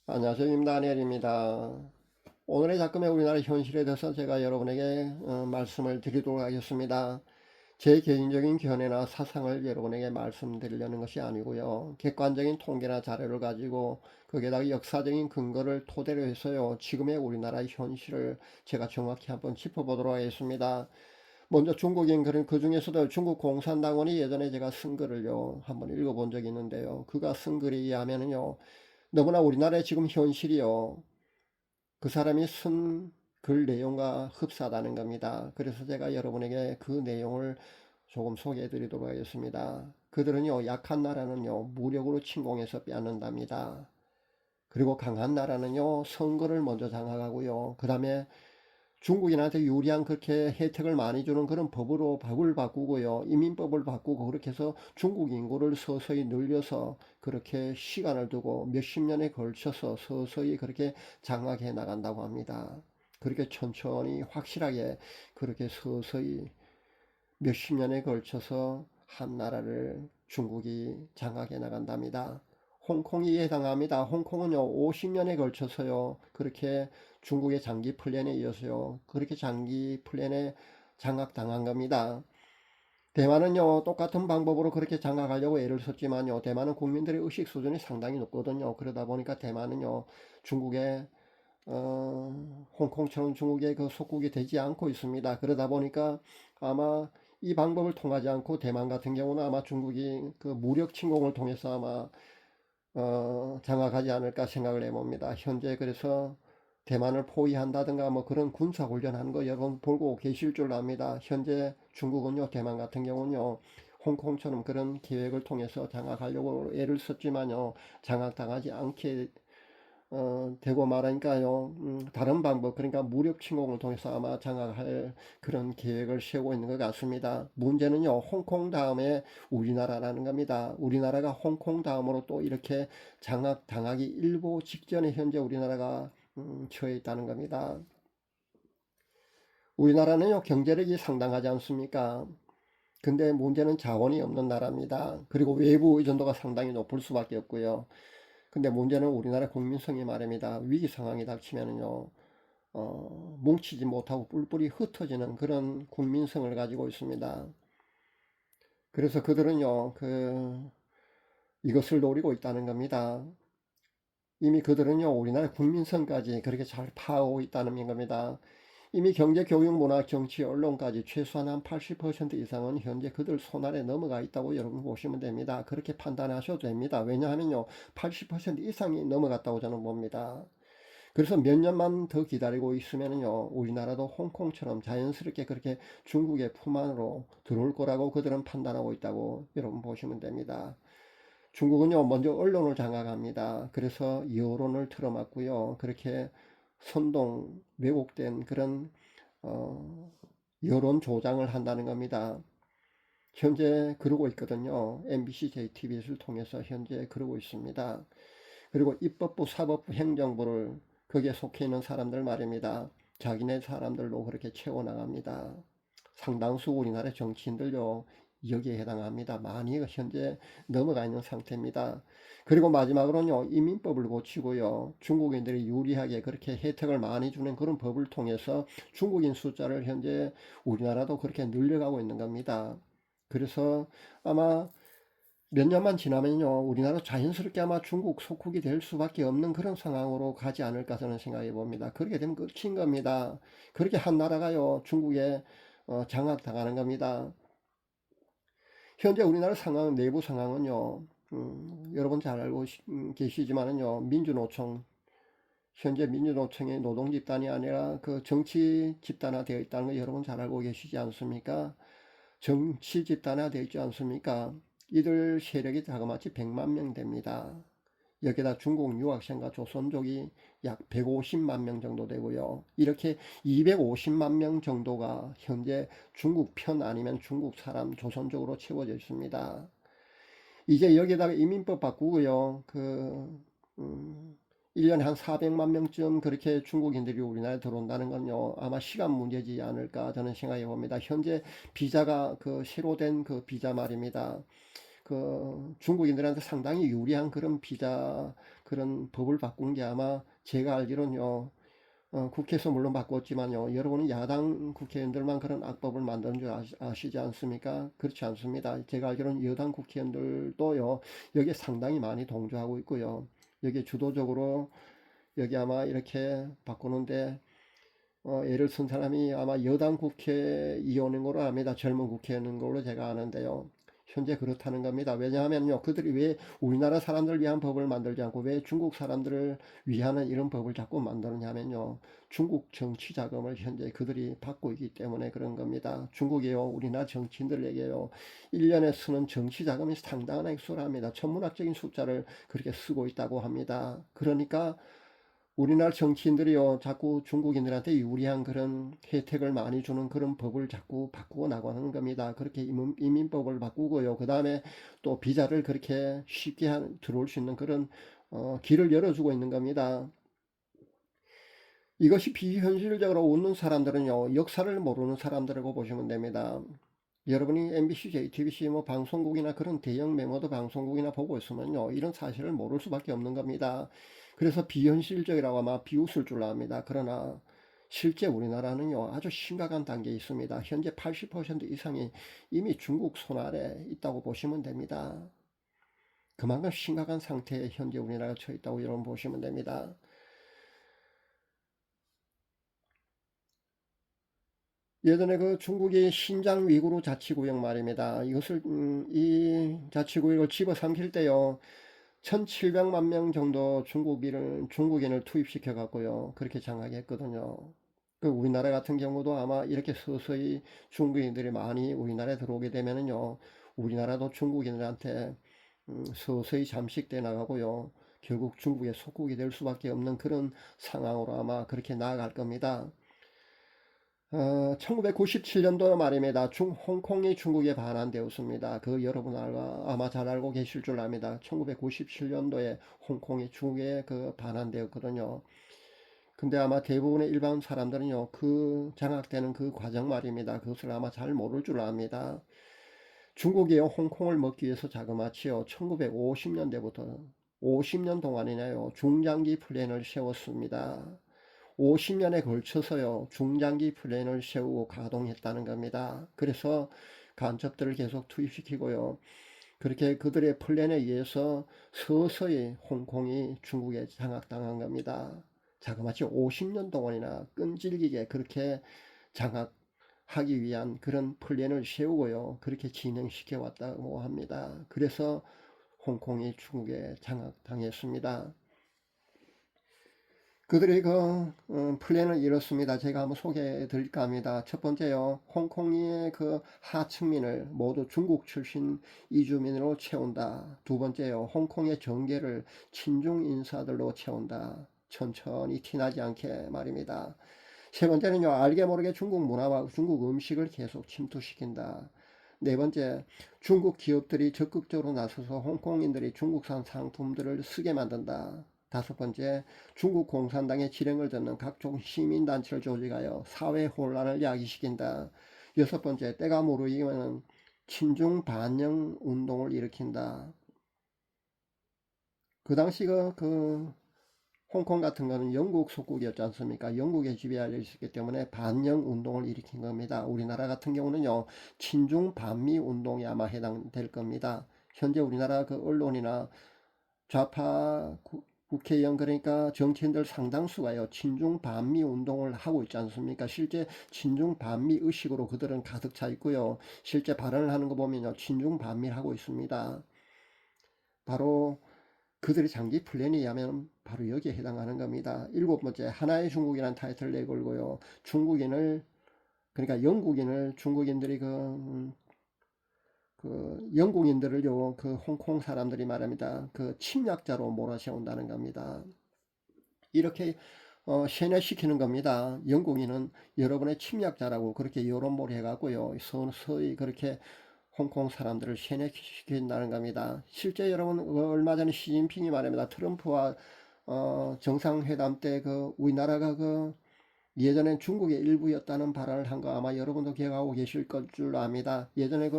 안녕하세요. 임다니엘입니다. 오늘의 작품의 우리나라 현실에 대해서 제가 여러분에게 말씀을 드리도록 하겠습니다. 제 개인적인 견해나 사상을 여러분에게 말씀드리려는 것이 아니고요. 객관적인 통계나 자료를 가지고 거기에다가 역사적인 근거를 토대로 해서요. 지금의 우리나라의 현실을 제가 정확히 한번 짚어보도록 하겠습니다. 먼저 중국인 그 중에서도 중국 공산당원이 예전에 제가 쓴 글을요. 한번 읽어본 적이 있는데요. 그가 쓴 글에 의하면은요. 너무나 우리나라의 지금 현실이요. 그 사람이 쓴 글 내용과 흡사하다는 겁니다. 그래서 제가 여러분에게 그 내용을 조금 소개해 드리도록 하겠습니다. 그들은요, 약한 나라는요, 무력으로 침공해서 빼앗는답니다. 그리고 강한 나라는요, 선거를 먼저 장악하고요. 그 다음에 중국인한테 유리한 그렇게 혜택을 많이 주는 그런 법을 바꾸고요. 이민법을 바꾸고 그렇게 해서 중국 인구를 서서히 늘려서 그렇게 시간을 두고 몇십 년에 걸쳐서 서서히 그렇게 장악해 나간다고 합니다. 그렇게 천천히 확실하게 그렇게 서서히 몇십 년에 걸쳐서 한 나라를 중국이 장악해 나간답니다. 홍콩이 해당합니다. 홍콩은요, 50년에 걸쳐서요, 그렇게 중국의 장기 플랜에 이어서요, 그렇게 장기 플랜에 장악당한 겁니다. 대만은요, 똑같은 방법으로 그렇게 장악하려고 애를 썼지만요, 대만은 국민들의 의식 수준이 상당히 높거든요. 그러다 보니까 대만은요, 중국의 홍콩처럼 중국의 그 속국이 되지 않고 있습니다. 그러다 보니까 아마 이 방법을 통하지 않고 대만 같은 경우는 아마 중국이 그 무력 침공을 통해서 아마 장악하지 않을까 생각을 해봅니다. 현재 그래서 대만을 포위한다든가 뭐 그런 군사 훈련하는 거 여러분 보고 계실 줄 압니다. 현재 중국은요, 대만 같은 경우는요, 홍콩처럼 그런 계획을 통해서 장악하려고 애를 썼지만요, 장악당하지 않게 되고 말하니까요, 다른 방법, 그러니까 무력 침공을 통해서 아마 장악할 그런 계획을 세우고 있는 것 같습니다. 문제는요, 홍콩 다음에 우리나라라는 겁니다. 우리나라가 홍콩 다음으로 또 이렇게 장악당하기 일보 직전에 현재 우리나라가 처해 있다는 겁니다. 우리나라는요, 경제력이 상당하지 않습니까? 근데 문제는 자원이 없는 나라입니다. 그리고 외부 의존도가 상당히 높을 수밖에 없고요. 근데 문제는 우리나라 국민성이 말입니다. 위기 상황이 닥치면은요, 뭉치지 못하고 뿔뿔이 흩어지는 그런 국민성을 가지고 있습니다. 그래서 그들은요, 이것을 노리고 있다는 겁니다. 이미 그들은요, 우리나라 국민성까지 그렇게 잘 파악하고 있다는 겁니다. 이미 경제, 교육, 문화, 정치, 언론까지 최소한 한 80% 이상은 현재 그들 손아래 넘어가 있다고 여러분 보시면 됩니다. 그렇게 판단하셔도 됩니다. 왜냐하면요, 80% 이상이 넘어갔다고 저는 봅니다. 그래서 몇 년만 더 기다리고 있으면요, 우리나라도 홍콩처럼 자연스럽게 그렇게 중국의 품 안으로 들어올 거라고 그들은 판단하고 있다고 여러분 보시면 됩니다. 중국은요, 먼저 언론을 장악합니다. 그래서 여론을 틀어막고요, 그렇게 선동, 왜곡된 그런 어, 여론 조장을 한다는 겁니다. 현재 그러고 있거든요. MBC, JTBC를 통해서 현재 그러고 있습니다. 그리고 입법부, 사법부, 행정부를 거기에 속해 있는 사람들 말입니다. 자기네 사람들로 그렇게 채워나갑니다. 상당수 우리나라 정치인들요, 여기에 해당합니다. 많이 현재 넘어가 있는 상태입니다. 그리고 마지막으로는요, 이민법을 고치고요, 중국인들이 유리하게 그렇게 혜택을 많이 주는 그런 법을 통해서 중국인 숫자를 현재 우리나라도 그렇게 늘려가고 있는 겁니다. 그래서 아마 몇 년만 지나면요, 우리나라 자연스럽게 아마 중국 속국이 될 수밖에 없는 그런 상황으로 가지 않을까 저는 생각해 봅니다. 그렇게 되면 끝인 겁니다. 그렇게 한 나라가요, 중국에 장악당하는 겁니다. 현재 우리나라 상황, 내부 상황은요, 여러분 잘 알고 계시지만은요, 민주노총, 현재 민주노총의 노동집단이 아니라 그 정치 집단화 되어 있다는 거 여러분 잘 알고 계시지 않습니까? 정치 집단화 되어 있지 않습니까? 이들 세력이 자그마치 100만 명 됩니다. 여기다 중국 유학생과 조선족이 약 150만 명 정도 되고요. 이렇게 250만 명 정도가 현재 중국 편 아니면 중국 사람 조선족으로 채워져 있습니다. 이제 여기다가 이민법 바꾸고요. 1년에 한 400만 명쯤 그렇게 중국인들이 우리나라에 들어온다는 건요, 아마 시간 문제지 않을까 저는 생각해 봅니다. 현재 비자가 새로 된 그 비자 말입니다. 중국인들한테 상당히 유리한 그런 비자 그런 법을 바꾼 게 아마 제가 알기로는요, 국회에서 물론 바꿨지만요, 여러분은 야당 국회의원들만 그런 악법을 만드는 줄 아시지 않습니까? 그렇지 않습니다. 제가 알기로는 여당 국회의원들도요, 여기에 상당히 많이 동조하고 있고요. 여기 주도적으로 여기 아마 이렇게 바꾸는데, 예를 든 사람이 아마 여당 국회의원인 걸로 압니다. 젊은 국회의원인 걸로 제가 아는데요. 현재 그렇다는 겁니다. 왜냐하면요, 그들이 왜 우리나라 사람들을 위한 법을 만들지 않고 왜 중국 사람들을 위하는 이런 법을 자꾸 만드느냐면요, 중국 정치 자금을 현재 그들이 받고 있기 때문에 그런 겁니다. 중국이요, 우리나라 정치인들에게요, 1년에 쓰는 정치 자금이 상당한 액수를 합니다. 천문학적인 숫자를 그렇게 쓰고 있다고 합니다. 그러니까 우리나라 정치인들이요, 자꾸 중국인들한테 유리한 그런 혜택을 많이 주는 그런 법을 자꾸 바꾸고 나가는 겁니다. 그렇게 이민법을 바꾸고요. 그 다음에 또 비자를 그렇게 쉽게 들어올 수 있는 그런 길을 열어주고 있는 겁니다. 이것이 비현실적으로 웃는 사람들은요, 역사를 모르는 사람들이라고 보시면 됩니다. 여러분이 MBC, JTBC 뭐 방송국이나 그런 대형 매모도 방송국이나 보고 있으면요, 이런 사실을 모를 수밖에 없는 겁니다. 그래서 비현실적이라고 아마 비웃을 줄 압니다. 그러나 실제 우리나라는요, 아주 심각한 단계에 있습니다. 현재 80% 이상이 이미 중국 손 아래 있다고 보시면 됩니다. 그만큼 심각한 상태에 현재 우리나라가 처해 있다고 여러분 보시면 됩니다. 예전에 그 중국의 신장 위구르 자치구역 말입니다. 이것을 이 자치구역을 집어삼킬 때요, 1700만 명 정도 중국인을 투입시켜 갖고요, 그렇게 장악했거든요. 그 우리나라 같은 경우도 아마 이렇게 서서히 중국인들이 많이 우리나라에 들어오게 되면은요, 우리나라도 중국인들한테 서서히 잠식돼 나가고요, 결국 중국의 속국이 될 수밖에 없는 그런 상황으로 아마 그렇게 나아갈 겁니다. 1997년도 말입니다. 홍콩이 중국에 반환되었습니다. 그 여러분 아마 잘 알고 계실 줄 압니다. 1997년도에 홍콩이 중국에 그 반환되었거든요. 근데 아마 대부분의 일반 사람들은요, 그 장악되는 그 과정 말입니다. 그것을 아마 잘 모를 줄 압니다. 중국이 홍콩을 먹기 위해서 자그마치요, 1950년대부터 50년 동안이나요, 중장기 플랜을 세웠습니다. 50년에 걸쳐서요, 중장기 플랜을 세우고 가동했다는 겁니다. 그래서 간첩들을 계속 투입시키고요, 그렇게 그들의 플랜에 의해서 서서히 홍콩이 중국에 장악당한 겁니다. 자그마치 50년 동안이나 끈질기게 그렇게 장악하기 위한 그런 플랜을 세우고요, 그렇게 진행시켜 왔다고 합니다. 그래서 홍콩이 중국에 장악당했습니다. 그들의 그 플랜은 이렇습니다. 제가 한번 소개해 드릴까 합니다. 첫 번째요, 홍콩의 그 하층민을 모두 중국 출신 이주민으로 채운다. 두 번째요, 홍콩의 정계를 친중 인사들로 채운다. 천천히 티나지 않게 말입니다. 세 번째는요, 알게 모르게 중국 문화와 중국 음식을 계속 침투시킨다. 네 번째, 중국 기업들이 적극적으로 나서서 홍콩인들이 중국산 상품들을 쓰게 만든다. 다섯 번째, 중국 공산당의 지령을 듣는 각종 시민단체를 조직하여 사회 혼란을 야기시킨다. 여섯 번째, 때가 무르익으면 친중 반영 운동을 일으킨다. 그 당시 홍콩 같은 거는 영국 속국이었지 않습니까? 영국에 지배하여 있었기 때문에 반영 운동을 일으킨 겁니다. 우리나라 같은 경우는요, 친중 반미 운동에 아마 해당될 겁니다. 현재 우리나라 그 언론이나 좌파 국회의원, 그러니까 정치인들 상당수가요, 친중 반미 운동을 하고 있지 않습니까? 실제 친중 반미 의식으로 그들은 가득 차 있고요, 실제 발언을 하는 거 보면요, 친중 반미를 하고 있습니다. 바로 그들의 장기 플랜에 의하면 바로 여기에 해당하는 겁니다. 일곱 번째, 하나의 중국이라는 타이틀을 내걸고요, 그러니까 영국인을 중국인들이 영국인들을요, 그 홍콩 사람들이 말합니다, 그 침략자로 몰아세운다는 겁니다. 이렇게 세뇌시키는 겁니다. 영국인은 여러분의 침략자라고 그렇게 여론몰이 해갖고요, 서서히 그렇게 홍콩 사람들을 세뇌시킨다는 겁니다. 실제 여러분, 얼마 전에 시진핑이 말합니다. 트럼프와 정상회담 때 우리나라가 예전엔 중국의 일부였다는 발언을 한 거 아마 여러분도 기억하고 계실 것 줄 압니다. 예전에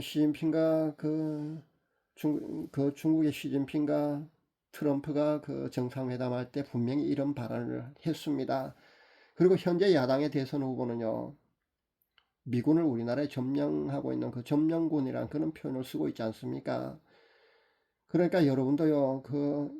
시진핑과 중국의 시진핑과 트럼프가 그 정상회담할 때 분명히 이런 발언을 했습니다. 그리고 현재 야당의 대선 후보는요, 미군을 우리나라에 점령하고 있는 그 점령군이란 그런 표현을 쓰고 있지 않습니까? 그러니까 여러분도요,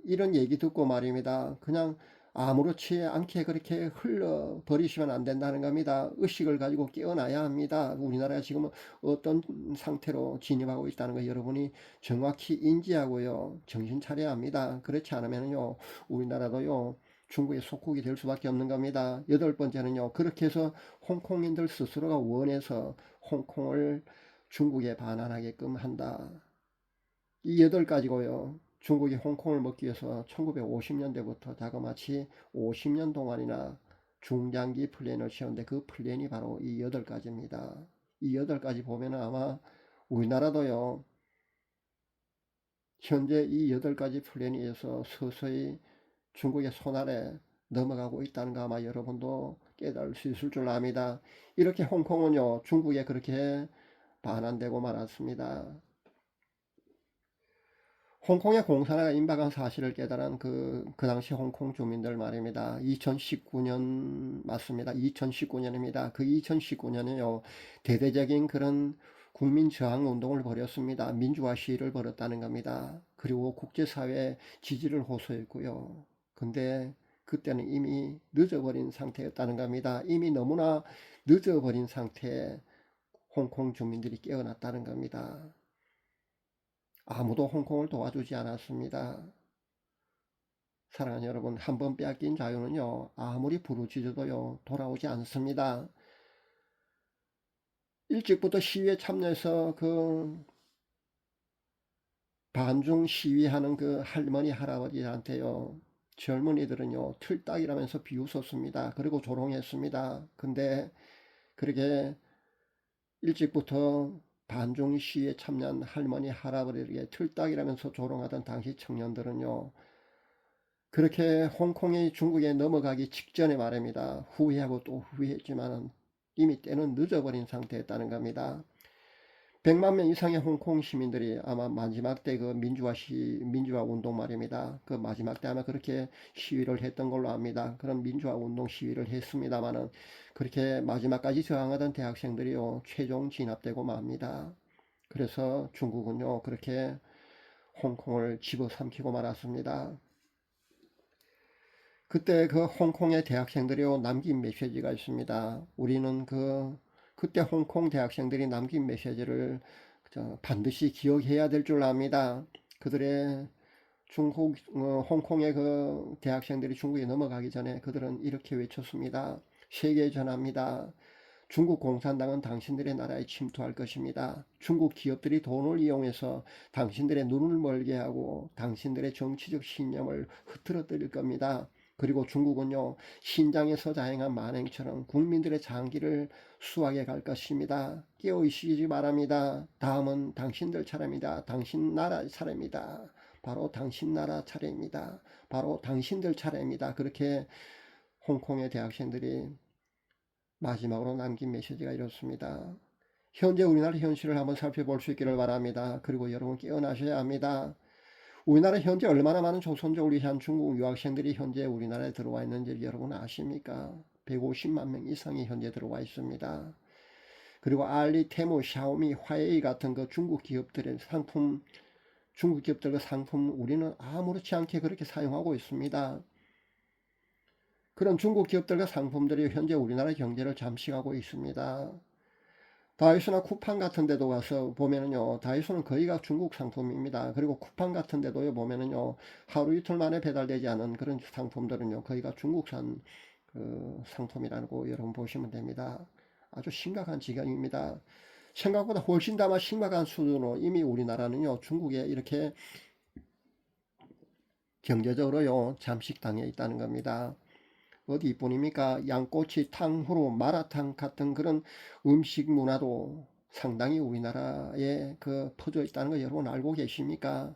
이런 얘기 듣고 말입니다. 그냥 아무렇지 않게 그렇게 흘러버리시면 안 된다는 겁니다. 의식을 가지고 깨어나야 합니다. 우리나라가 지금 어떤 상태로 진입하고 있다는 거 여러분이 정확히 인지하고요, 정신 차려야 합니다. 그렇지 않으면요, 우리나라도요, 중국의 속국이 될 수밖에 없는 겁니다. 여덟 번째는요, 그렇게 해서 홍콩인들 스스로가 원해서 홍콩을 중국에 반환하게끔 한다. 이 여덟 가지고요. 중국이 홍콩을 먹기 위해서 1950년대부터 자그마치 50년 동안이나 중장기 플랜을 세웠는데 그 플랜이 바로 이 여덟 가지입니다. 이 여덟 가지 보면 아마 우리나라도요. 현재 이 여덟 가지 플랜에 의해서 서서히 중국의 손아래 넘어가고 있다는 거 아마 여러분도 깨달을 수 있을 줄 압니다. 이렇게 홍콩은요. 중국에 그렇게 반환되고 말았습니다. 홍콩의 공산화가 임박한 사실을 깨달은 그 당시 홍콩 주민들 말입니다. 2019년 맞습니다. 2019년입니다. 그 2019년에요. 대대적인 그런 국민 저항 운동을 벌였습니다. 민주화 시위를 벌였다는 겁니다. 그리고 국제사회 지지를 호소했고요. 근데 그때는 이미 늦어버린 상태였다는 겁니다. 이미 너무나 늦어버린 상태에 홍콩 주민들이 깨어났다는 겁니다. 아무도 홍콩을 도와주지 않았습니다. 사랑하는 여러분, 한번 빼앗긴 자유는요, 아무리 부르짖어도요, 돌아오지 않습니다. 일찍부터 시위에 참여해서 반중 시위하는 그 할머니, 할아버지한테요, 젊은이들은요, 틀딱이라면서 비웃었습니다. 그리고 조롱했습니다. 근데 그렇게 일찍부터 반중 시위에 참여한 할머니, 할아버지에게 틀딱이라면서 조롱하던 당시 청년들은요, 그렇게 홍콩이 중국에 넘어가기 직전에 말입니다. 후회하고 또 후회했지만 이미 때는 늦어버린 상태였다는 겁니다. 100만 명 이상의 홍콩 시민들이 아마 마지막 때 그 민주화 운동 말입니다. 그 마지막 때 아마 그렇게 시위를 했던 걸로 압니다. 그런 민주화 운동 시위를 했습니다만은 그렇게 마지막까지 저항하던 대학생들이요, 최종 진압되고 맙니다. 그래서 중국은요, 그렇게 홍콩을 집어삼키고 말았습니다. 그때 그 홍콩의 대학생들이 남긴 메시지가 있습니다. 우리는 그때 홍콩 대학생들이 남긴 메시지를 반드시 기억해야 될 줄 압니다. 그들의 홍콩의 그 대학생들이 중국에 넘어가기 전에 그들은 이렇게 외쳤습니다. 세계에 전합니다. 중국 공산당은 당신들의 나라에 침투할 것입니다. 중국 기업들이 돈을 이용해서 당신들의 눈을 멀게 하고 당신들의 정치적 신념을 흐트러뜨릴 겁니다. 그리고 중국은요, 신장에서 자행한 만행처럼 국민들의 장기를 수하게 갈 것입니다. 깨어있시기 바랍니다. 다음은 당신들 차례입니다. 당신 나라 차례입니다. 바로 당신 나라 차례입니다. 바로 당신들 차례입니다. 그렇게 홍콩의 대학생들이 마지막으로 남긴 메시지가 이렇습니다. 현재 우리나라 현실을 한번 살펴볼 수 있기를 바랍니다. 그리고 여러분 깨어나셔야 합니다. 우리나라 현재 얼마나 많은 조선족을 위한 중국 유학생들이 현재 우리나라에 들어와 있는지 여러분 아십니까? 150만 명 이상이 현재 들어와 있습니다. 그리고 알리, 테무, 샤오미, 화웨이 같은 그 중국 기업들의 중국 기업들의 상품 우리는 아무렇지 않게 그렇게 사용하고 있습니다. 그런 중국 기업들과 상품들이 현재 우리나라 경제를 잠식하고 있습니다. 다이소나 쿠팡 같은 데도 가서 보면은요, 다이소는 거의가 중국 상품입니다. 그리고 쿠팡 같은 데도요, 보면은요, 하루 이틀 만에 배달되지 않은 그런 상품들은요, 거의가 중국산 상품이라고 여러분 보시면 됩니다. 아주 심각한 지경입니다. 생각보다 훨씬 더 심각한 수준으로 이미 우리나라는요, 중국에 이렇게 경제적으로요, 잠식당해 있다는 겁니다. 어디 이뿐입니까? 양꼬치, 탕후루, 마라탕 같은 그런 음식 문화도 상당히 우리나라에 퍼져 있다는 거 여러분 알고 계십니까?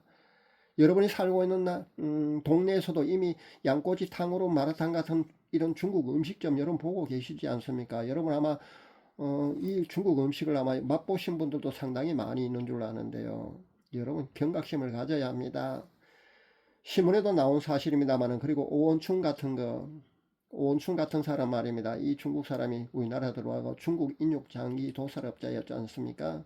여러분이 살고 있는 동네에서도 이미 양꼬치, 탕후루, 마라탕 같은 이런 중국 음식점 여러분 보고 계시지 않습니까? 여러분 아마 이 중국 음식을 아마 맛보신 분들도 상당히 많이 있는 줄 아는데요. 여러분 경각심을 가져야 합니다. 신문에도 나온 사실입니다만은, 그리고 오원춘 같은 사람 말입니다. 이 중국 사람이 우리나라 들어와서 중국 인육 장기 도살업자였지 않습니까?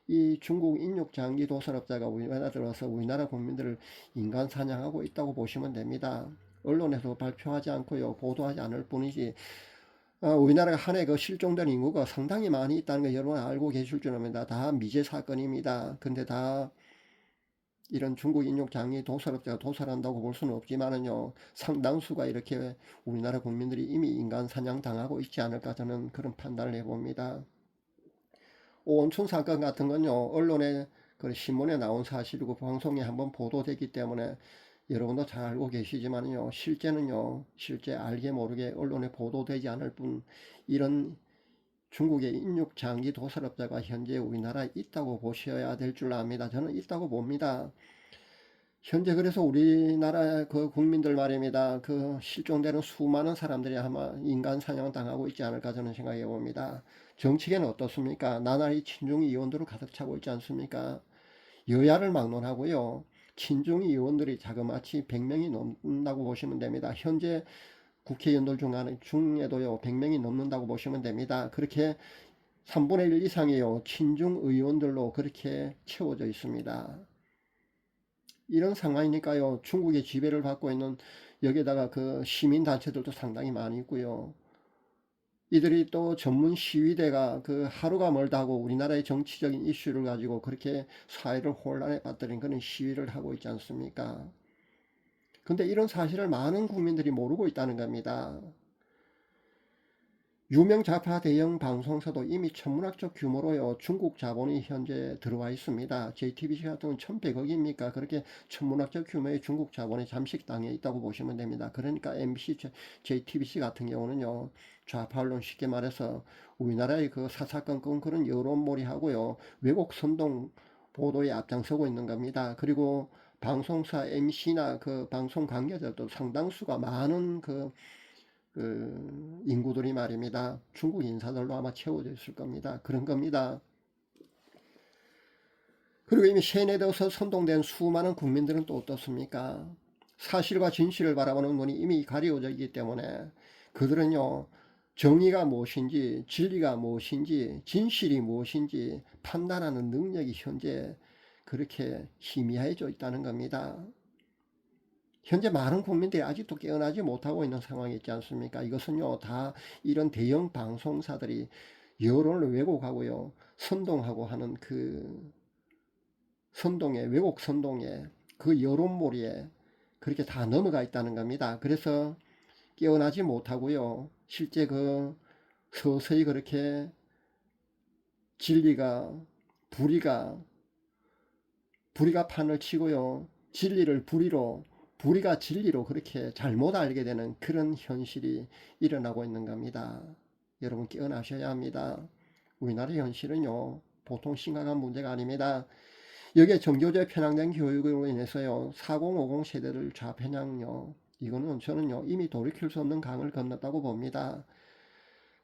이 중국 인육 장기 도살업자가 우리나라 들어와서 우리나라 국민들을 인간 사냥하고 있다고 보시면 됩니다. 언론에서 발표하지 않고요, 보도하지 않을 뿐이지, 우리나라가 한 해 그 실종된 인구가 상당히 많이 있다는 거 여러분 알고 계실 줄 압니다. 다 미제 사건입니다. 근데 다 이런 중국 인육 장기 도살업자가 도살한다고 볼 수는 없지만은요, 상당수가 이렇게 우리나라 국민들이 이미 인간 사냥 당하고 있지 않을까, 저는 그런 판단을 해봅니다. 오원춘 사건 같은 건요, 언론에 그 신문에 나온 사실이고 방송에 한번 보도됐기 때문에 여러분도 잘 알고 계시지만요, 실제 알게 모르게 언론에 보도되지 않을 뿐, 이런 중국의 인육 장기 도살업자가 현재 우리나라에 있다고 보셔야 될 줄 압니다. 저는 있다고 봅니다. 현재 그래서 우리나라 그 국민들 말입니다. 그 실종되는 수많은 사람들이 아마 인간 사냥 당하고 있지 않을까 저는 생각해 봅니다. 정치계는 어떻습니까? 나날이 친중 의원들로 가득 차고 있지 않습니까? 여야를 막론하고요, 친중 의원들이 자그마치 100명이 넘는다고 보시면 됩니다. 현재 국회의원들 중에도요 100명이 넘는다고 보시면 됩니다. 그렇게 3분의 1 이상이요 친중 의원들로 그렇게 채워져 있습니다. 이런 상황이니까요, 중국의 지배를 받고 있는, 여기에다가 그 시민단체들도 상당히 많이 있고요. 이들이 또 전문 시위대가 그 하루가 멀다 하고 우리나라의 정치적인 이슈를 가지고 그렇게 사회를 혼란에 빠뜨린 그런 시위를 하고 있지 않습니까? 근데 이런 사실을 많은 국민들이 모르고 있다는 겁니다. 유명 좌파 대형 방송사도 이미 천문학적 규모로요, 중국 자본이 현재 들어와 있습니다. JTBC 같은 건 1100억입니까? 그렇게 천문학적 규모의 중국 자본이 잠식당해 있다고 보시면 됩니다. 그러니까 MBC, JTBC 같은 경우는요, 좌파 언론, 쉽게 말해서 우리나라의 그 사사건건 그런 여론몰이하고요, 왜곡 선동 보도에 앞장서고 있는 겁니다. 그리고 방송사 MC나 그 방송 관계자도 상당수가 많은 그 인구들이 말입니다. 중국 인사들로 아마 채워져 있을 겁니다. 그런 겁니다. 그리고 이미 세뇌되어서 선동된 수많은 국민들은 또 어떻습니까? 사실과 진실을 바라보는 눈이 이미 가려져 있기 때문에 그들은요, 정의가 무엇인지, 진리가 무엇인지, 진실이 무엇인지 판단하는 능력이 현재 그렇게 희미해져 있다는 겁니다. 현재 많은 국민들이 아직도 깨어나지 못하고 있는 상황이 있지 않습니까? 이것은요, 다 이런 대형 방송사들이 여론을 왜곡하고요, 선동하고 하는 그 왜곡 선동에, 그 여론몰이에 그렇게 다 넘어가 있다는 겁니다. 그래서 깨어나지 못하고요, 실제 그 서서히 그렇게 진리가, 불의가, 불의가 판을 치고요, 진리를 불의로, 불의가 진리로 그렇게 잘못 알게 되는 그런 현실이 일어나고 있는 겁니다. 여러분 깨어나셔야 합니다. 우리나라 현실은요, 보통 심각한 문제가 아닙니다. 여기에 정교조에 편향된 교육으로 인해서요, 4050 세대를 좌편향요, 이거는 저는요 이미 돌이킬 수 없는 강을 건넜다고 봅니다.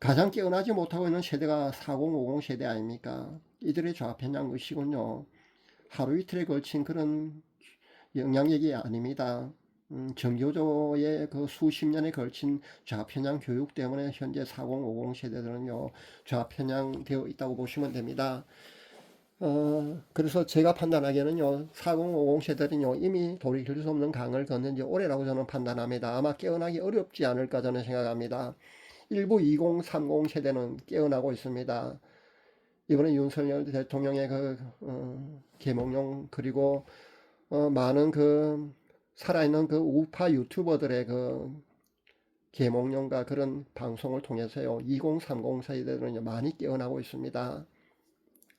가장 깨어나지 못하고 있는 세대가 4050 세대 아닙니까? 이들의 좌편향 의식은요, 하루 이틀에 걸친 그런 영향력이 아닙니다. 정교조의 그 수십 년에 걸친 좌편향 교육 때문에 현재 4050 세대들은요, 좌편향 되어 있다고 보시면 됩니다. 그래서 제가 판단하기에는요, 4050 세대는요, 이미 돌이킬 수 없는 강을 걷는 지 오래라고 저는 판단합니다. 아마 깨어나기 어렵지 않을까 저는 생각합니다. 일부 20, 30 세대는 깨어나고 있습니다. 이번에 윤석열 대통령의 계몽령, 그리고 많은 그 살아있는 그 우파 유튜버들의 그 계몽령과 그런 방송을 통해서요, 20, 30 세대들은 많이 깨어나고 있습니다.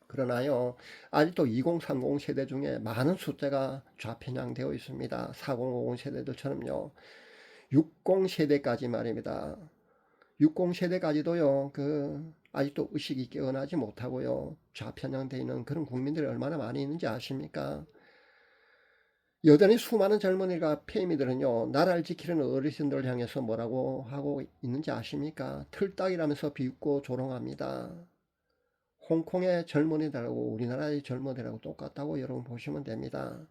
그러나요, 아직도 20, 30 세대 중에 많은 숫자가 좌편향되어 있습니다. 40, 50 세대들처럼요. 60 세대까지 말입니다. 60 세대까지도요, 아직도 의식이 깨어나지 못하고요, 좌편향되어 있는 그런 국민들이 얼마나 많이 있는지 아십니까? 여전히 수많은 젊은이가 페미들은요, 나라를 지키는 어르신들을 향해서 뭐라고 하고 있는지 아십니까? 틀딱이라면서 비웃고 조롱합니다. 홍콩의 젊은이들하고 우리나라의 젊은이들하고 똑같다고 여러분 보시면 됩니다.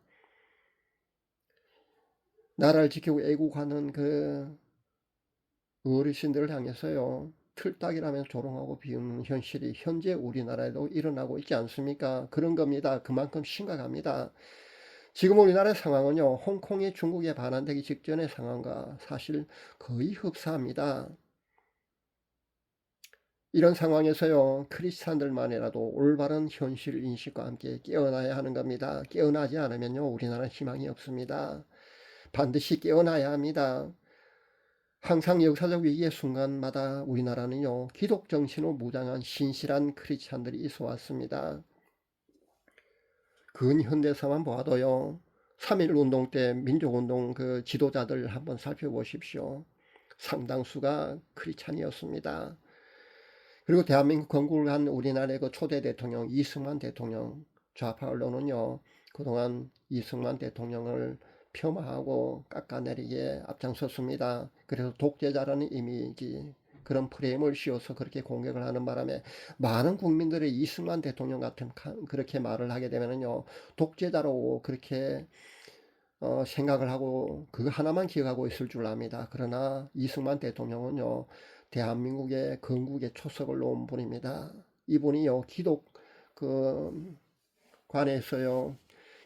나라를 지키고 애국하는 그 어르신들을 향해서요, 틀딱이라면 조롱하고 비웃는 현실이 현재 우리나라에도 일어나고 있지 않습니까? 그런 겁니다. 그만큼 심각합니다. 지금 우리나라의 상황은요, 홍콩이 중국에 반환되기 직전의 상황과 사실 거의 흡사합니다. 이런 상황에서요, 크리스찬들만이라도 올바른 현실 인식과 함께 깨어나야 하는 겁니다. 깨어나지 않으면요, 우리나라는 희망이 없습니다. 반드시 깨어나야 합니다. 항상 역사적 위기의 순간마다 우리나라는요, 기독 정신으로 무장한 신실한 크리스찬들이 있어 왔습니다. 근현대사만 보아도요, 3.1 운동 때 민족운동 그 지도자들 한번 살펴보십시오. 상당수가 크리스찬이었습니다. 그리고 대한민국 건국을 한 우리나라의 그 초대 대통령 이승만 대통령, 좌파 언론은요, 그동안 이승만 대통령을 폄하하고 깎아내리기에 앞장섰습니다. 그래서 독재자라는 이미지, 그런 프레임을 씌워서 그렇게 공격을 하는 바람에 많은 국민들이 이승만 대통령 같은 그렇게 말을 하게 되면요, 독재자로 그렇게 생각을 하고 그거 하나만 기억하고 있을 줄 압니다. 그러나 이승만 대통령은요, 대한민국의 건국의 초석을 놓은 분입니다. 이분이요, 기독 그 관에서요,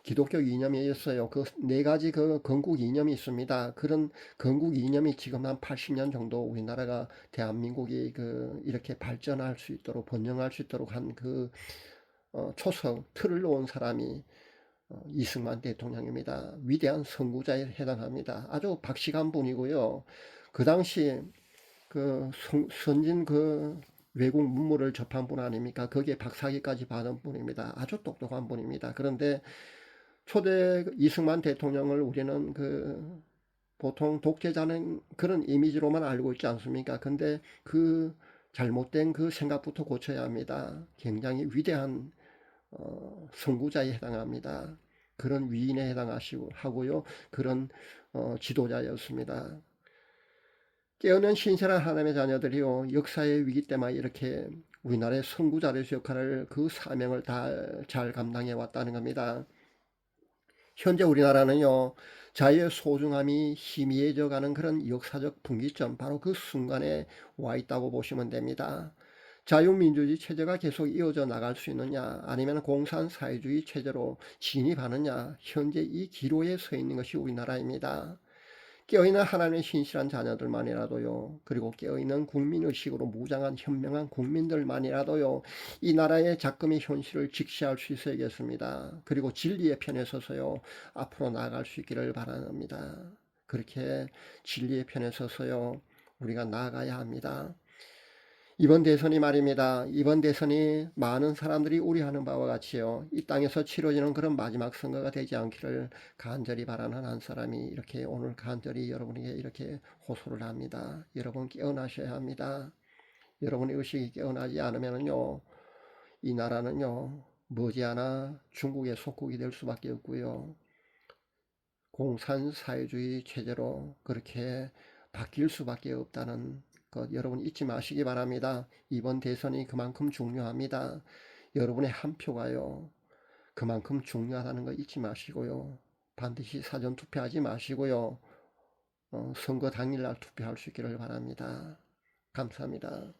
기독교 이념이 있어요. 그 네 가지 그 건국 이념이 있습니다. 그런 건국 이념이 지금 한 80년 정도 우리나라가 대한민국이 그 이렇게 발전할 수 있도록 번영할 수 있도록 한 그 초석 틀을 놓은 사람이 이승만 대통령입니다. 위대한 선구자에 해당합니다. 아주 박식한 분이고요. 그 당시 그 선진 그 외국 문물을 접한 분 아닙니까? 거기에 박사학위까지 받은 분입니다. 아주 똑똑한 분입니다. 그런데 초대 이승만 대통령을 우리는 그 보통 독재자는 그런 이미지로만 알고 있지 않습니까? 근데 그 잘못된 그 생각부터 고쳐야 합니다. 굉장히 위대한 선구자에 해당합니다. 그런 위인에 해당하시고 하고요. 그런 지도자였습니다. 깨어난 신실한 하나님의 자녀들이요, 역사의 위기 때만 이렇게 우리나라의 선구자로서 역할을 그 사명을 다 잘 감당해 왔다는 겁니다. 현재 우리나라는요, 자유의 소중함이 희미해져 가는 그런 역사적 분기점, 바로 그 순간에 와 있다고 보시면 됩니다. 자유민주주의 체제가 계속 이어져 나갈 수 있느냐, 아니면 공산사회주의 체제로 진입하느냐, 현재 이 기로에 서 있는 것이 우리나라입니다. 깨어있는 하나님의 신실한 자녀들만이라도요, 그리고 깨어있는 국민의식으로 무장한 현명한 국민들만이라도요, 이 나라의 작금의 현실을 직시할 수 있어야겠습니다. 그리고 진리의 편에 서서요, 앞으로 나아갈 수 있기를 바랍니다. 그렇게 진리의 편에 서서요, 우리가 나아가야 합니다. 이번 대선이 말입니다. 이번 대선이 많은 사람들이 우려하는 바와 같이요, 이 땅에서 치러지는 그런 마지막 선거가 되지 않기를 간절히 바라는 한 사람이 이렇게 오늘 간절히 여러분에게 이렇게 호소를 합니다. 여러분 깨어나셔야 합니다. 여러분의 의식이 깨어나지 않으면요, 이 나라는요, 머지않아 중국의 속국이 될 수밖에 없고요, 공산사회주의 체제로 그렇게 바뀔 수밖에 없다는 것 여러분 잊지 마시기 바랍니다. 이번 대선이 그만큼 중요합니다. 여러분의 한 표가요, 그만큼 중요하다는 거 잊지 마시고요. 반드시 사전 투표하지 마시고요. 선거 당일날 투표할 수 있기를 바랍니다. 감사합니다.